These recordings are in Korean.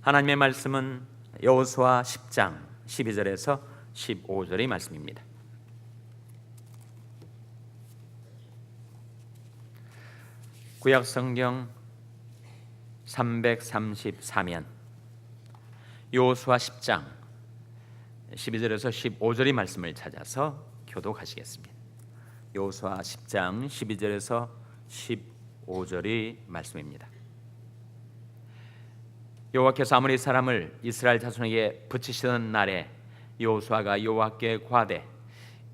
하나님의 말씀은 여호수아 10장 12절에서 15절의 말씀입니다. 구약 성경 334면 여호수아 10장 12절에서 15절의 말씀을 찾아서 교독하시겠습니다. 여호수아 10장 12절에서 15절의 말씀입니다. 여호와께서 아모리 사람을 이스라엘 자손에게 붙이시던 날에 여호수아가 여호와께 고하되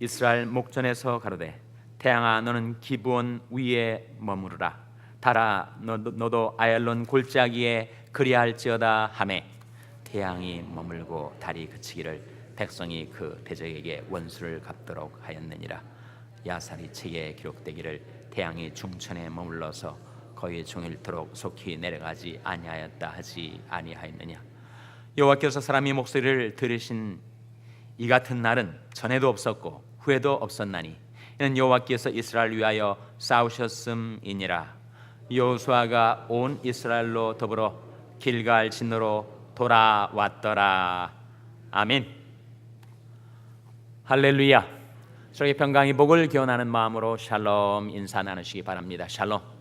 이스라엘 목전에서 가로되 태양아 너는 기브온 위에 머무르라 달아 너도 아얄론 골짜기에 그리할지어다 하매 태양이 머물고 달이 그치기를 백성이 그 대적에게 원수를 갚도록 하였느니라. 야살이 책에 기록되기를 태양이 중천에 머물러서 거의 종일토록 속히 내려가지 아니하였다 하지 아니하였느냐. 여호와께서 사람이 목소리를 들으신 이 같은 날은 전에도 없었고 후에도 없었나니 이는 여호와께서 이스라엘 위하여 싸우셨음이니라. 여호수아가 온 이스라엘로 더불어 길갈 진노로 돌아왔더라. 아멘. 할렐루야. 저에게 평강의 복을 기원하는 마음으로 샬롬 인사 나누시기 바랍니다. 샬롬.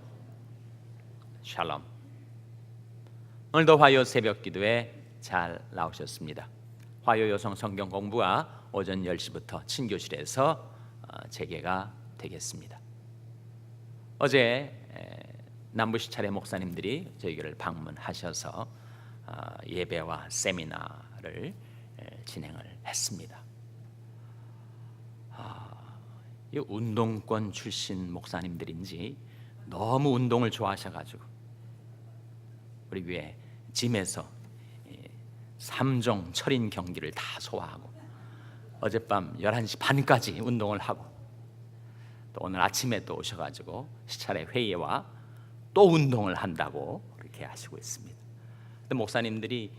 샬롬. 오늘도 화요 새벽 기도에 잘 나오셨습니다. 화요 여성 성경 공부가 오전 10시부터 친교실에서 재개가 되겠습니다. 어제 남부시 차례 목사님들이 저희를 방문하셔서 예배와 세미나를 진행을 했습니다. 이 운동권 출신 목사님들인지 너무 운동을 좋아하셔가지고 우리 교회 짐에서 3종 철인 경기를 다 소화하고 어젯밤 11시 반까지 운동을 하고 또 오늘 아침에 또 오셔가지고 시차례 회의와 또 운동을 한다고 그렇게 하시고 있습니다. 근데 목사님들이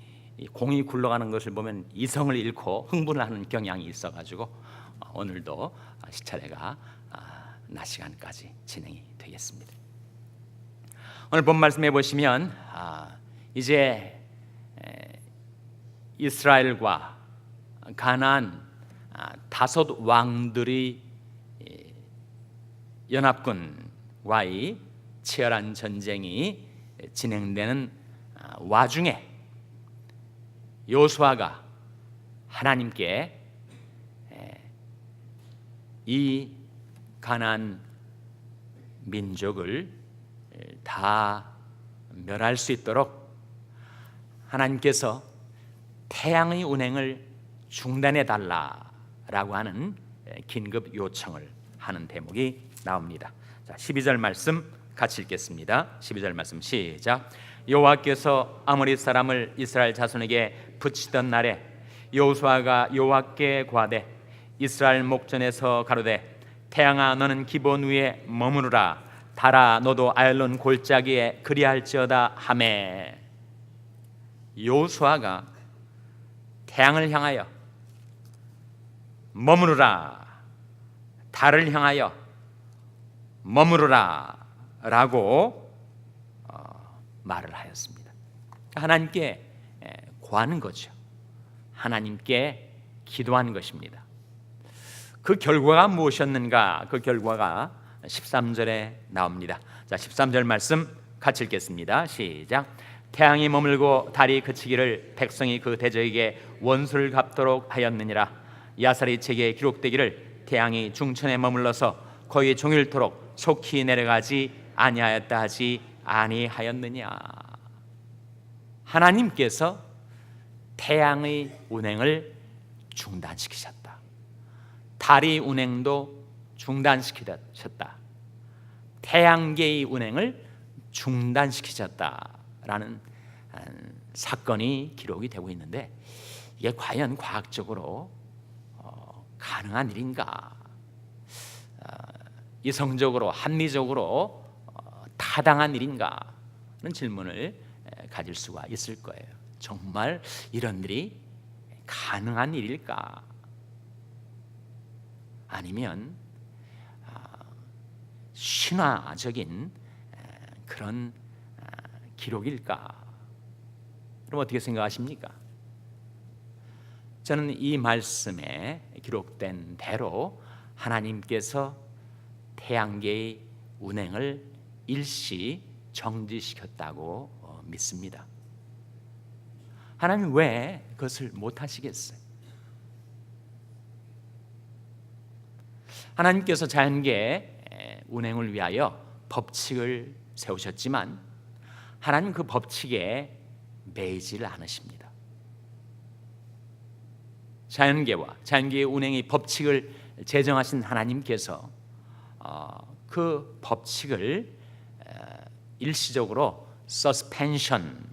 공이 굴러가는 것을 보면 이성을 잃고 흥분을 하는 경향이 있어가지고 오늘도 시차례가 낮 시간까지 진행이 되겠습니다. 오늘 본 말씀해 보시면 이제 이스라엘과 가나안 다섯 왕들이 연합군과의 치열한 전쟁이 진행되는 와중에 여호수아가 하나님께 이 가나안 민족을 다 멸할 수 있도록 하나님께서 태양의 운행을 중단해 달라라고 하는 긴급 요청을 하는 대목이 나옵니다. 자, 12절 말씀 같이 읽겠습니다. 12절 말씀 시작. 여호와께서 아모리 사람을 이스라엘 자손에게 붙이던 날에 여호수아가 여호와께 고하되 이스라엘 목전에서 가로되 태양아 너는 기브온 위에 머무르라 달아 너도 아얄론 골짜기에 그리할지어다 하매. 여호수아가 태양을 향하여 머무르라 달을 향하여 머무르라 라고 말을 하였습니다. 하나님께 구하는 거죠. 하나님께 기도하는 것입니다. 그 결과가 무엇이었는가? 그 결과가 13절에 나옵니다. 자, 13절 말씀 같이 읽겠습니다. 시작. 태양이 머물고 달이 그치기를 백성이 그 대적에게 원수를 갚도록 하였느니라. 야살의 책에 기록되기를 태양이 중천에 머물러서 거의 종일토록 속히 내려가지 아니하였다 하지 아니하였느냐. 하나님께서 태양의 운행을 중단시키셨다. 달의 운행도 중단시키셨다. 태양계의 운행을 중단시키셨다라는 사건이 기록이 되고 있는데 이게 과연 과학적으로 가능한 일인가? 이성적으로 합리적으로 타당한 일인가는 질문을 가질 수가 있을 거예요. 정말 이런 일이 가능한 일일까? 아니면 신화적인 그런 기록일까라는 그럼 어떻게 생각하십니까? 저는 이 말씀에 기록된 대로 하나님께서 태양계의 운행을 일시 정지시켰다고 믿습니다. 하나님 왜 그것을 못하시겠어요? 하나님께서 자연계의 운행을 위하여 법칙을 세우셨지만 하나님 그 법칙에 매이지를 않으십니다. 자연계의 운행의 법칙을 제정하신 하나님께서 그 법칙을 일시적으로 서스펜션,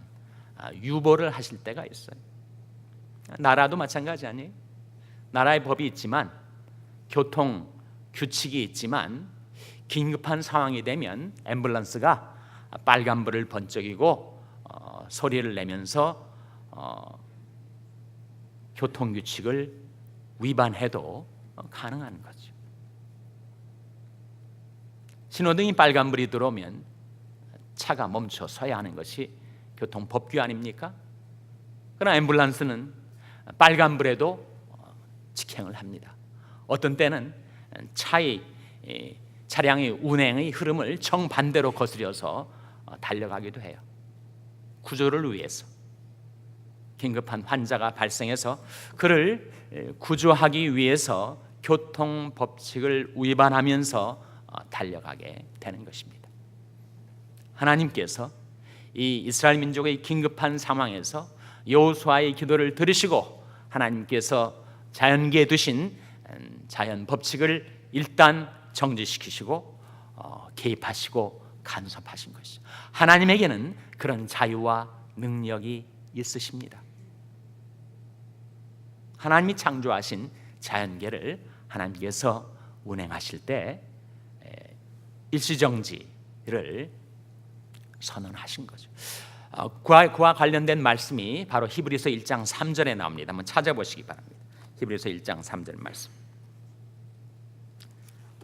유보를 하실 때가 있어요. 나라도 마찬가지 아니에요? 나라의 법이 있지만, 교통 규칙이 있지만, 긴급한 상황이 되면 앰뷸런스가 빨간불을 번쩍이고 소리를 내면서 교통규칙을 위반해도 가능한 거죠. 신호등이 빨간불이 들어오면 차가 멈춰 서야 하는 것이 교통법규 아닙니까? 그러나 앰뷸런스는 빨간불에도 직행을 합니다. 어떤 때는 차량의 운행의 흐름을 정반대로 거스려서 달려가기도 해요. 구조를 위해서. 긴급한 환자가 발생해서 그를 구조하기 위해서 교통법칙을 위반하면서 달려가게 되는 것입니다. 하나님께서 이 이스라엘 민족의 긴급한 상황에서 여호수아의 기도를 들으시고 하나님께서 자연계에 두신 자연 법칙을 일단 정지시키시고 개입하시고 간섭하신 것이죠. 하나님에게는 그런 자유와 능력이 있으십니다. 하나님이 창조하신 자연계를 하나님께서 운행하실 때 일시정지를 선언하신 거죠. 그와 관련된 말씀이 바로 히브리서 1장 3절에 나옵니다. 한번 찾아보시기 바랍니다. 히브리서 1장 3절 말씀.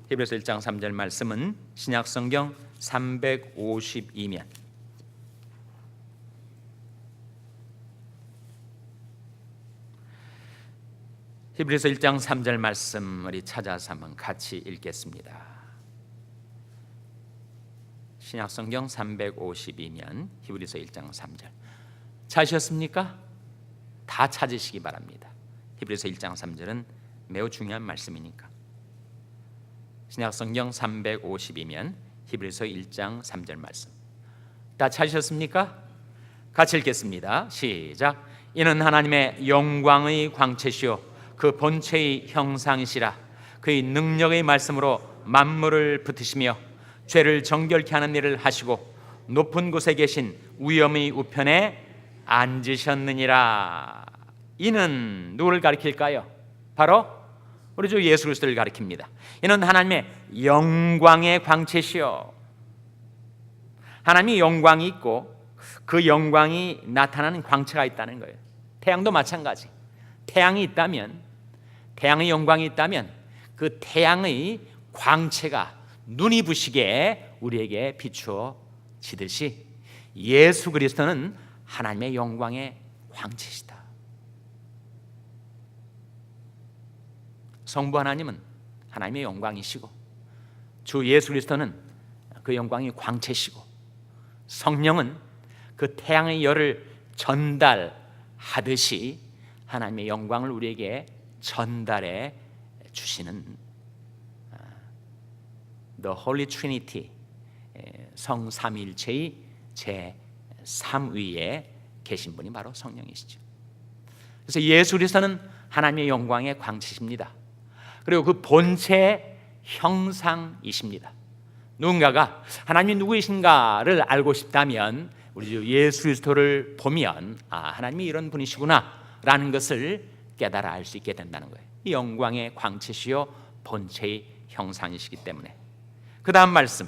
히브리서 1장 3절 말씀은 신약성경 352면 히브리서 1장 3절 말씀 우리 찾아서 한번 같이 읽겠습니다. 신약성경 352면 히브리서 1장 3절 찾으셨습니까? 다 찾으시기 바랍니다. 히브리서 1장 3절은 매우 중요한 말씀이니까. 신약성경 352면 히브리서 1장 3절 말씀 다 찾으셨습니까? 같이 읽겠습니다. 시작. 이는 하나님의 영광의 광채시요 그 본체의 형상이시라. 그의 능력의 말씀으로 만물을 붙이시며 죄를 정결케 하는 일을 하시고 높은 곳에 계신 위엄의 우편에 앉으셨느니라. 이는 누구를 가리킬까요? 바로 우리 주 예수 그리스도를 가리킵니다. 이는 하나님의 영광의 광채시요. 하나님의 영광이 있고 그 영광이 나타나는 광채가 있다는 거예요. 태양도 마찬가지. 태양이 있다면, 태양의 영광이 있다면 그 태양의 광채가 눈이 부시게 우리에게 비추어지듯이 예수 그리스도는 하나님의 영광의 광채시다. 성부 하나님은 하나님의 영광이시고 주 예수 그리스도는 그 영광의 광채시고 성령은 그 태양의 열을 전달하듯이 하나님의 영광을 우리에게 전달해 주시는 The Holy Trinity, 성삼위일체의 제3위에 계신 분이 바로 성령이시죠. 그래서 예수 그리스도는 하나님의 영광의 광채십니다. 그리고 그 본체의 형상이십니다. 누군가가 하나님이 누구이신가를 알고 싶다면 우리 주 예수 그리스도를 보면 하나님이 이런 분이시구나 라는 것을 깨달아 알 수 있게 된다는 거예요. 이 영광의 광채시요 본체의 형상이시기 때문에. 그 다음 말씀,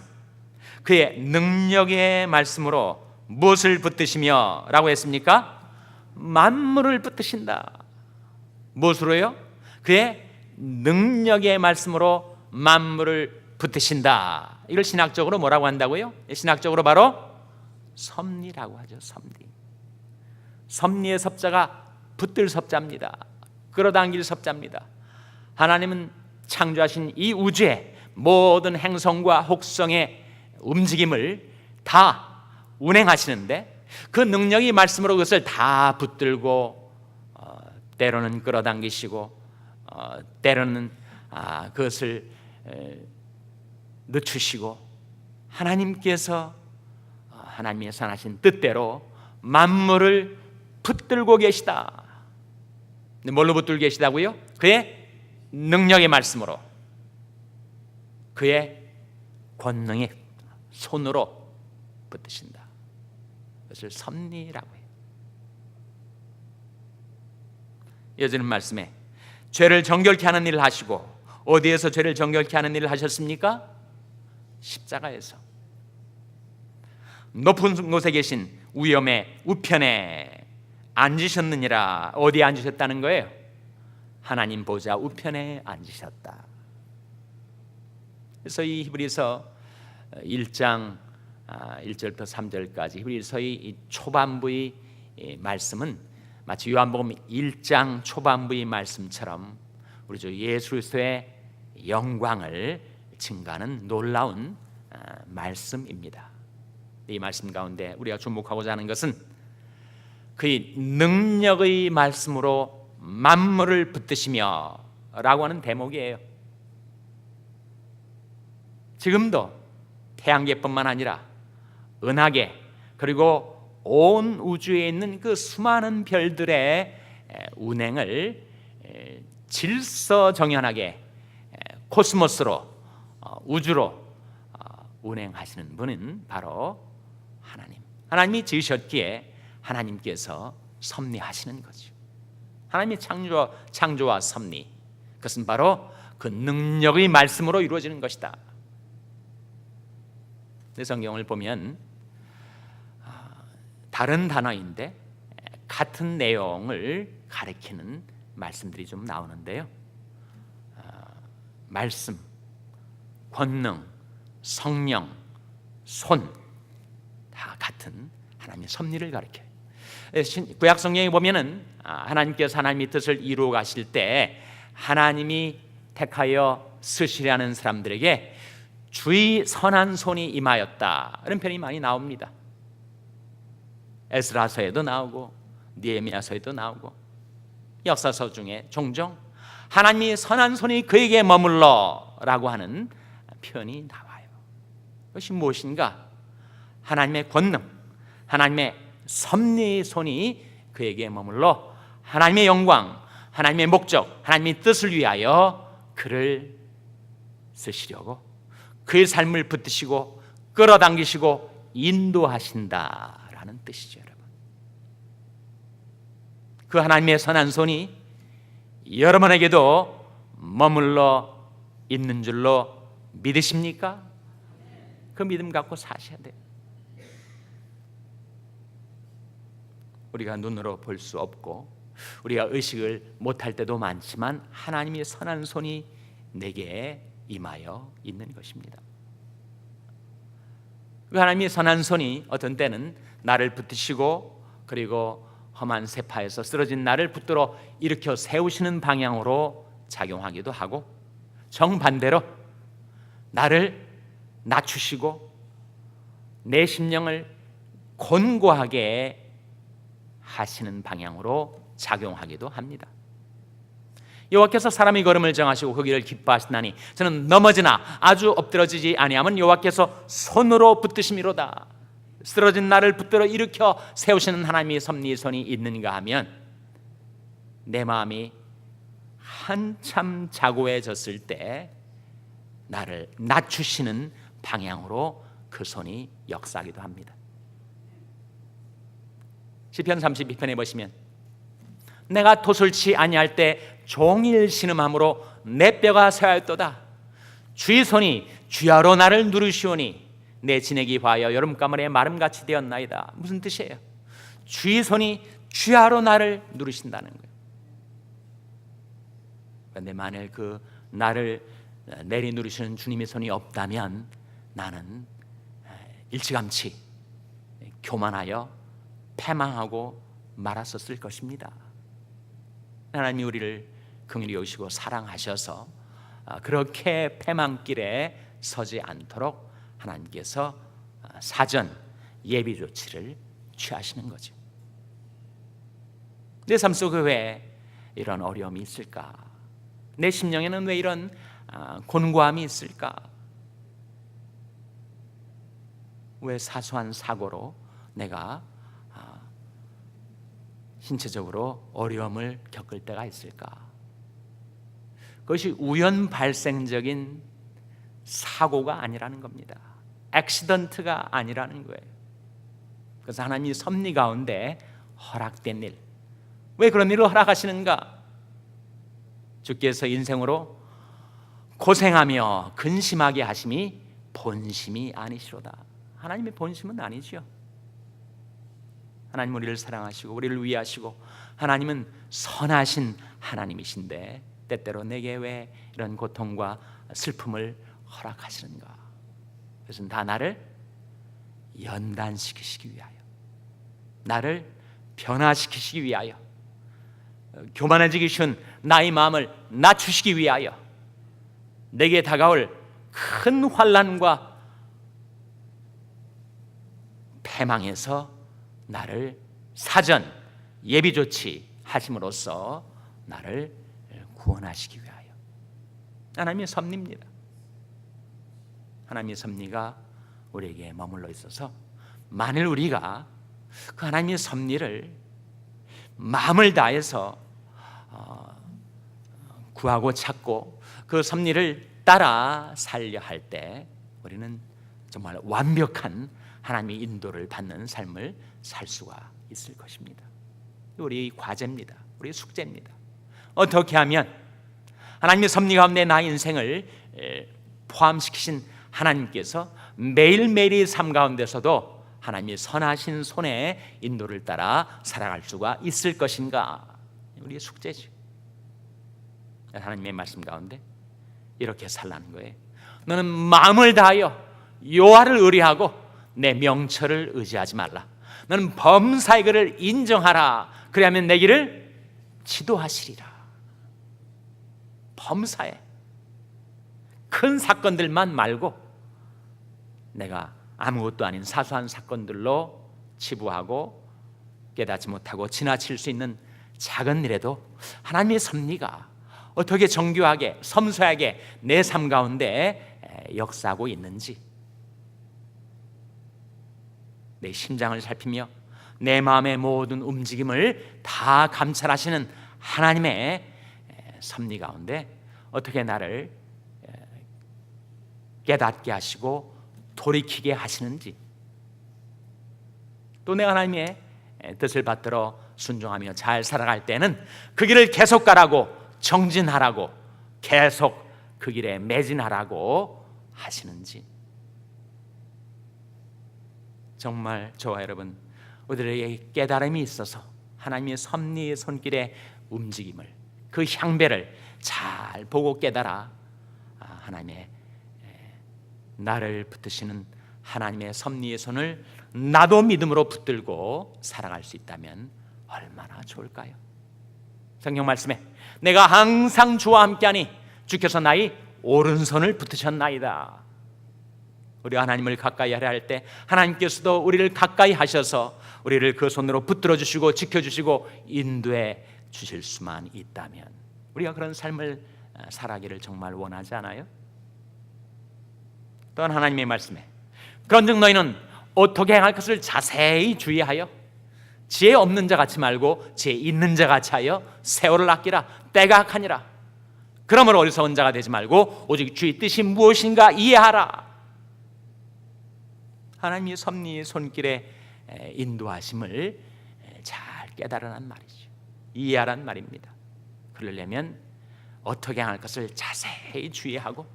그의 능력의 말씀으로 무엇을 붙드시며 라고 했습니까? 만물을 붙드신다. 무엇으로요? 그의 능력의 말씀으로 만물을 붙드신다. 이걸 신학적으로 뭐라고 한다고요? 신학적으로 바로 섭리라고 하죠. 섭리. 섭리의 섭자가 붙들 섭자입니다. 끌어당길 섭자입니다. 하나님은 창조하신 이 우주의 모든 행성과 혹성의 움직임을 다 운행하시는데 그 능력이 말씀으로 그것을 다 붙들고 때로는 끌어당기시고 때로는 그것을 늦추시고 하나님께서 하나님의 선하신 뜻대로 만물을 붙들고 계시다. 뭘로 붙들고 계시다고요? 그의 능력의 말씀으로, 그의 권능의 손으로 붙드신다. 그것을 섭리라고 해요. 이어지는 말씀에 죄를 정결케 하는 일을 하시고, 어디에서 죄를 정결케 하는 일을 하셨습니까? 십자가에서. 높은 곳에 계신 위엄의 우편에 앉으셨느니라. 어디에 앉으셨다는 거예요? 하나님 보좌 우편에 앉으셨다. 그래서 이 히브리서 1장 1절부터 3절까지 히브리서의 이 초반부의 말씀은 마치 요한복음 1장 초반부의 말씀처럼 우리 주 예수 그리스도의 영광을 증가하는 놀라운 말씀입니다. 이 말씀 가운데 우리가 주목하고자 하는 것은 그의 능력의 말씀으로 만물을 붙드시며 라고 하는 대목이에요. 지금도 태양계뿐만 아니라 은하계 그리고 온 우주에 있는 그 수많은 별들의 운행을 질서정연하게 코스모스로 우주로 운행하시는 분은 바로 하나님. 하나님이 지으셨기에 하나님께서 섭리하시는 거죠. 하나님의 창조와 섭리, 그것은 바로 그 능력의 말씀으로 이루어지는 것이다. 성경을 보면 다른 단어인데 같은 내용을 가리키는 말씀들이 좀 나오는데요. 말씀, 권능, 성령, 손, 다 같은 하나님의 섭리를 가리켜요. 구약 성경에 보면은 하나님께서 하나님의 뜻을 이루어 가실 때 하나님이 택하여 쓰시려는 사람들에게 주의 선한 손이 임하였다, 이런 편이 많이 나옵니다. 에스라서에도 나오고 느헤미야서에도 나오고 역사서 중에 종종 하나님의 선한 손이 그에게 머물러 라고 하는 표현이 나와요. 그것이 무엇인가? 하나님의 권능, 하나님의 섭리의 손이 그에게 머물러 하나님의 영광, 하나님의 목적, 하나님의 뜻을 위하여 그를 쓰시려고 그의 삶을 붙드시고 끌어당기시고 인도하신다라는 뜻이죠, 여러분. 그 하나님의 선한 손이 여러분에게도 머물러 있는 줄로 믿으십니까? 그 믿음 갖고 사셔야 돼요. 우리가 눈으로 볼 수 없고 우리가 의식을 못할 때도 많지만 하나님의 선한 손이 내게 임하여 있는 것입니다. 그 하나님의 선한 손이 어떤 때는 나를 붙드시고 그리고 험한 세파에서 쓰러진 나를 붙들어 일으켜 세우시는 방향으로 작용하기도 하고, 정반대로 나를 낮추시고 내 심령을 곤고하게 하시는 방향으로 작용하기도 합니다. 여호와께서 사람의 걸음을 정하시고 그 길을 기뻐하시나니 저는 넘어지나 아주 엎드러지지 아니하면 여호와께서 손으로 붙드심이로다. 쓰러진 나를 붙들어 일으켜 세우시는 하나님의 섭리의 손이 있는가 하면 내 마음이 한참 자고해졌을 때 나를 낮추시는 방향으로 그 손이 역사하기도 합니다. 시편 32편에 보시면 내가 토술치 아니할 때 종일 신음함으로 내 뼈가 쇠하였도다. 주의 손이 주야로 나를 누르시오니 내 진액이 화하여 여름가물에 마름같이 되었나이다. 무슨 뜻이에요? 주의 손이 주야로 나를 누르신다는 거예요. 그런데 만일 그 나를 내리 누르시는 주님의 손이 없다면 나는 일찌감치 교만하여 패망하고 말았었을 것입니다. 하나님이 우리를 긍휼히 여기시고 사랑하셔서 그렇게 패망길에 서지 않도록 하나님께서 사전 예비 조치를 취하시는 거죠. 내 삶 속에 왜 이런 어려움이 있을까? 내 심령에는 왜 이런 곤고함이 있을까? 왜 사소한 사고로 내가 신체적으로 어려움을 겪을 때가 있을까? 그것이 우연 발생적인 사고가 아니라는 겁니다. 액시던트가 아니라는 거예요. 그래서 하나님이 섭리 가운데 허락된 일, 왜 그런 일을 허락하시는가? 주께서 인생으로 고생하며 근심하게 하심이 본심이 아니시로다. 하나님의 본심은 아니죠. 하나님 우리를 사랑하시고 우리를 위하시고 하나님은 선하신 하나님이신데 때때로 내게 왜 이런 고통과 슬픔을 허락하시는가? 그것은 다 나를 연단시키시기 위하여, 나를 변화시키시기 위하여, 교만해지기 쉬운 나의 마음을 낮추시기 위하여, 내게 다가올 큰 환난과 패망에서 나를 사전 예비 조치 하심으로써 나를 구원하시기 위하여. 하나님의 섭리입니다. 하나님의 섭리가 우리에게 머물러 있어서 만일 우리가 그 하나님의 섭리를 마음을 다해서 구하고 찾고 그 섭리를 따라 살려 할 때 우리는 정말 완벽한 하나님의 인도를 받는 삶을 살 수가 있을 것입니다. 우리 과제입니다. 우리 숙제입니다. 어떻게 하면 하나님의 섭리 가운데 나의 인생을 포함시키신 하나님께서 매일매일의 삶 가운데서도 하나님의 선하신 손에 인도를 따라 살아갈 수가 있을 것인가? 우리의 숙제죠. 하나님의 말씀 가운데 이렇게 살라는 거예요. 너는 마음을 다하여 여호와를 의뢰하고 내 명철을 의지하지 말라. 너는 범사의 그를 인정하라. 그리하면 내 길을 지도하시리라. 범사에 큰 사건들만 말고 내가 아무것도 아닌 사소한 사건들로 치부하고 깨닫지 못하고 지나칠 수 있는 작은 일에도 하나님의 섭리가 어떻게 정교하게 섬세하게 내 삶 가운데 역사하고 있는지, 내 심장을 살피며 내 마음의 모든 움직임을 다 감찰하시는 하나님의 섭리 가운데 어떻게 나를 깨닫게 하시고 돌이키게 하시는지, 또 내가 하나님의 뜻을 받들어 순종하며 잘 살아갈 때는 그 길을 계속 가라고, 정진하라고, 계속 그 길에 매진하라고 하시는지. 정말 저와 여러분 우리에게 깨달음이 있어서 하나님의 섭리의 손길의 움직임을, 그 향배를 잘 보고 깨달아 하나님의 나를 붙드시는 하나님의 섭리의 손을 나도 믿음으로 붙들고 살아갈 수 있다면 얼마나 좋을까요? 성경 말씀에 내가 항상 주와 함께하니 주께서 나의 오른손을 붙으셨나이다. 우리 하나님을 가까이 하려 할 때 하나님께서도 우리를 가까이 하셔서 우리를 그 손으로 붙들어 주시고 지켜주시고 인도해 주실 수만 있다면 우리가 그런 삶을 살아가기를 정말 원하지 않아요? 또한 하나님의 말씀에 그런즉 너희는 어떻게 행할 것을 자세히 주의하여 지혜 없는 자 같이 말고 지혜 있는 자 같이 하여 세월을 아끼라. 때가 악하니라. 그러므로 어리석은 자가 되지 말고 오직 주의 뜻이 무엇인가 이해하라. 하나님의 섭리의 손길에 인도하심을 잘 깨달으란 말이죠. 이해하란 말입니다. 그러려면 어떻게 행할 것을 자세히 주의하고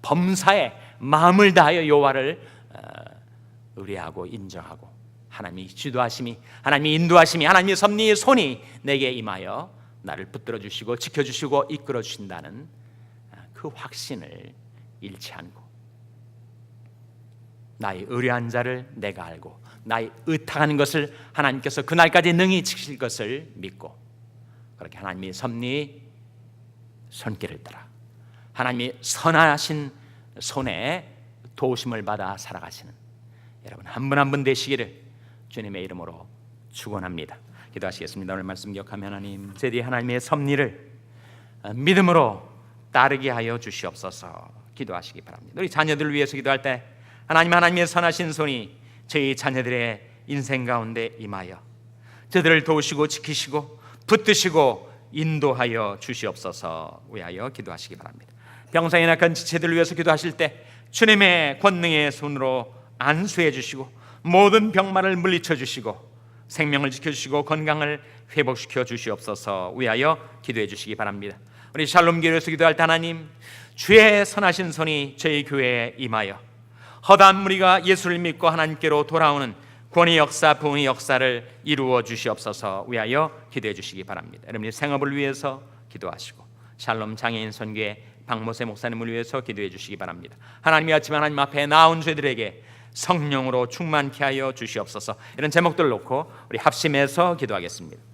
범사에 마음을 다하여 여호와를 의뢰하고 인정하고 하나님이 지도하심이, 하나님이 인도하심이, 하나님의 섭리의 손이 내게 임하여 나를 붙들어 주시고 지켜주시고 이끌어 주신다는 그 확신을 잃지 않고 나의 의뢰한 자를 내가 알고 나의 의탁하는 것을 하나님께서 그날까지 능히 지키실 것을 믿고 그렇게 하나님의 섭리 손길을 따라 하나님의 선하신 손에 도우심을 받아 살아가시는 여러분 한 분 한 분 되시기를 주님의 이름으로 축원합니다. 기도하시겠습니다. 오늘 말씀 기억하며 하나님 제디 하나님의 섭리를 믿음으로 따르게 하여 주시옵소서. 기도하시기 바랍니다. 우리 자녀들을 위해서 기도할 때 하나님의 선하신 손이 저희 자녀들의 인생 가운데 임하여 저들을 도우시고 지키시고 붙드시고 인도하여 주시옵소서. 위하여 기도하시기 바랍니다. 병상에 낙한 지체들을 위해서 기도하실 때 주님의 권능의 손으로 안수해 주시고 모든 병마를 물리쳐 주시고 생명을 지켜주시고 건강을 회복시켜 주시옵소서. 위하여 기도해 주시기 바랍니다. 우리 샬롬 교회에서 기도할 때 하나님 주의 선하신 손이 저희 교회에 임하여 허다한 무리가 예수를 믿고 하나님께로 돌아오는 구원의 역사, 부흥의 역사를 이루어 주시옵소서. 위하여 기도해 주시기 바랍니다. 여러분의 생업을 위해서 기도하시고 샬롬 장애인 선교회 박모세 목사님을 위해서 기도해 주시기 바랍니다. 하나님의 아침 하나님 앞에 나온 저희들에게 성령으로 충만케 하여 주시옵소서. 이런 제목들을 놓고 우리 합심해서 기도하겠습니다.